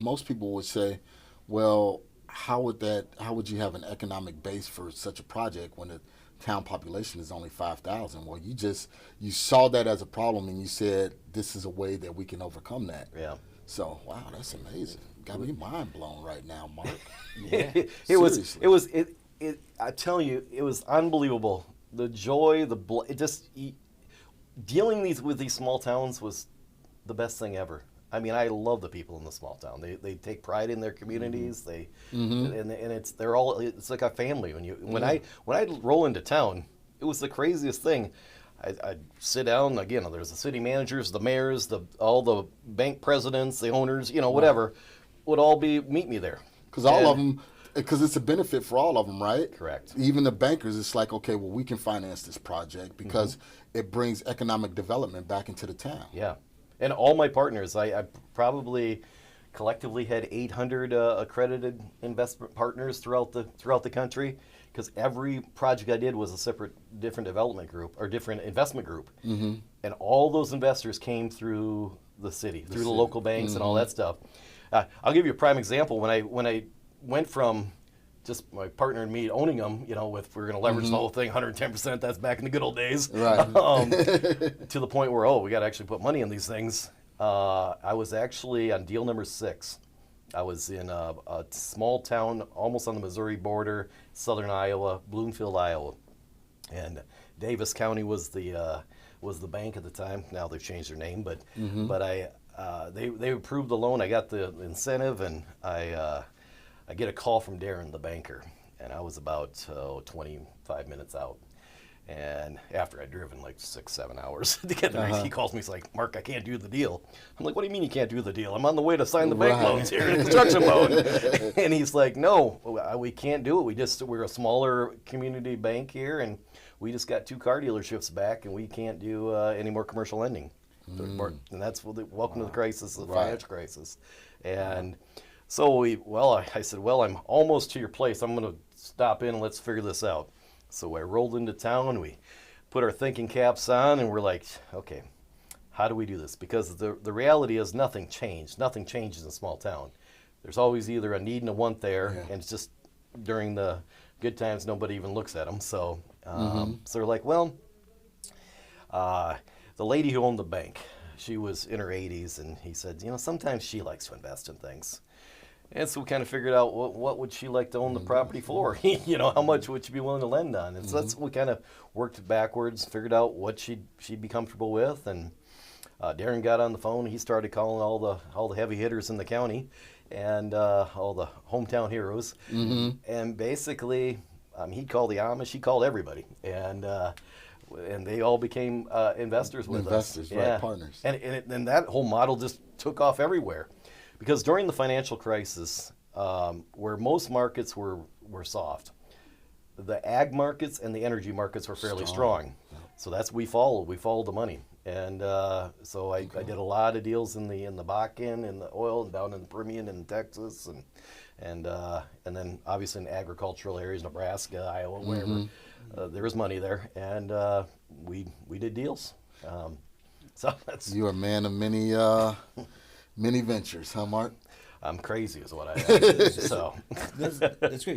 Most people would say, well, how would you have an economic base for such a project when the town population is only 5,000? Well, you saw that as a problem and you said this is a way that we can overcome that. Yeah. So, wow, that's amazing. Got me mind blown right now, Mark. Yeah. Seriously. I tell you, it was unbelievable. The joy, dealing with these small towns was the best thing ever. I mean, I love the people in the small town. They take pride in their communities. And it's like a family. When I roll into town, it was the craziest thing. I'd sit down again. There's the city managers, the mayors, all the bank presidents, the owners, whatever, would all meet me there. Because it's a benefit for all of them, right? Correct. Even the bankers, it's like, okay, well, we can finance this project because it brings economic development back into the town. Yeah. And all my partners, I probably collectively had 800 accredited investment partners throughout the country, because every project I did was a different development group or different investment group. And all those investors came through the city, through the local banks and all that stuff. I'll give you a prime example. When I went from just my partner and me owning them, if we're going to leverage the whole thing, 110%, that's back in the good old days. Right. To the point where, we got to actually put money in these things. I was actually on deal number 6. I was in a small town almost on the Missouri border, southern Iowa, Bloomfield, Iowa. And Davis County was the bank at the time. Now they've changed their name, but they approved the loan. I got the incentive, and I get a call from Darren, the banker, and I was about 25 minutes out. And after I'd driven like 6-7 hours to get there, he calls me. He's like, "Mark, I can't do the deal." I'm like, "What do you mean you can't do the deal? I'm on the way to sign the bank loans here, the construction loan." And he's like, "No, we can't do it. We're a smaller community bank here, and we just got 2 car dealerships back, and we can't do any more commercial lending." And that's welcome to the crisis, the financial crisis. And so I said, "Well, I'm almost to your place. I'm going to stop in and let's figure this out." So I rolled into town, we put our thinking caps on, and we're like, okay, how do we do this? Because the reality is nothing changed. Nothing changes in a small town. There's always either a need and a want there, and it's just during the good times, nobody even looks at them. So, so they're like, well, the lady who owned the bank, she was in her 80s, and he said, sometimes she likes to invest in things. And so we kind of figured out what would she like to own the property for? How much would she be willing to lend on? And so that's we kind of worked backwards, figured out what she'd be comfortable with. And Darren got on the phone. He started calling all the heavy hitters in the county and all the hometown heroes. And basically, he called the Amish. He called everybody, and they all became investors with us. Investors, right? Partners. And that whole model just took off everywhere. Because during the financial crisis, where most markets were soft, the ag markets and the energy markets were fairly strong. So that's we followed the money. And so I did a lot of deals in the Bakken, in the oil, and down in the Permian in Texas, and then obviously in agricultural areas, Nebraska, Iowa, wherever there was money there, and we did deals. So that's you're a man of many ventures, huh, Mark? I'm crazy is what I am. So That's great.